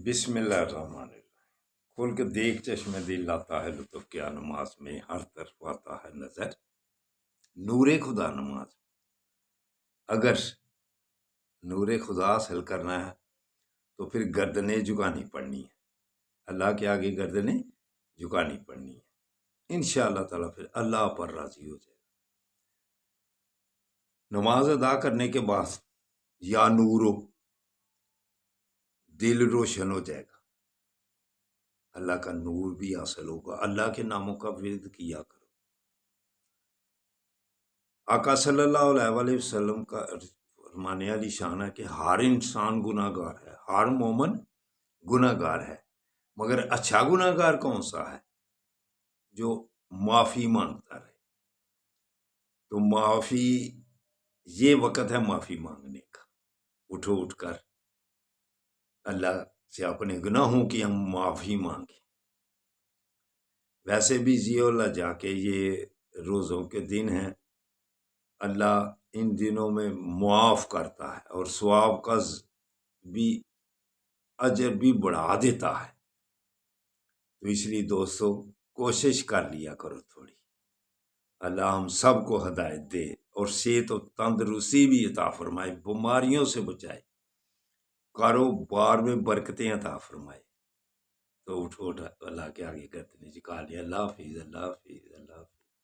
بسم اللہ الرحمن الرحیم۔ کھول کے دیکھ چشم دل آتا ہے لطف کیا نماز میں، ہر طرف آتا ہے نظر نور خدا نماز۔ اگر نور خدا حاصل کرنا ہے تو پھر گردنیں جھکانی پڑنی ہے، اللہ کے آگے گردنیں جھکانی پڑنی ہے، انشاءاللہ تعالیٰ پھر اللہ پر راضی ہو جائے گا۔ نماز ادا کرنے کے بعد یا نورو دل روشن ہو جائے گا، اللہ کا نور بھی حاصل ہوگا، اللہ کے ناموں کا ورد کیا کرو۔ آقا صلی اللہ علیہ وآلہ وسلم کا فرمانے والی شان ہے کہ ہر انسان گناہ گار ہے، ہر مومن گناہ گار ہے، مگر اچھا گناہ گار کون سا ہے؟ جو معافی مانگتا رہے۔ تو معافی، یہ وقت ہے معافی مانگنے کا، اٹھو اٹھ کر اللہ سے اپنے گناہوں کی ہم معافی مانگیں۔ ویسے بھی ذی اللہ جا کے یہ روزوں کے دن ہیں، اللہ ان دنوں میں معاف کرتا ہے اور ثواب کا بھی اجر بھی بڑھا دیتا ہے۔ تو اس لیے دوستو کوشش کر لیا کرو تھوڑی، اللہ ہم سب کو ہدایت دے اور صحت و تندرستی بھی عطا فرمائے، بیماریوں سے بچائے، کاروبار میں برکتیں عطا فرمائے۔ تو اٹھو اللہ کے آگے کرتے ہیں، جھکا لیا۔ اللہ حافظ، اللہ حافظ، اللہ حافظ۔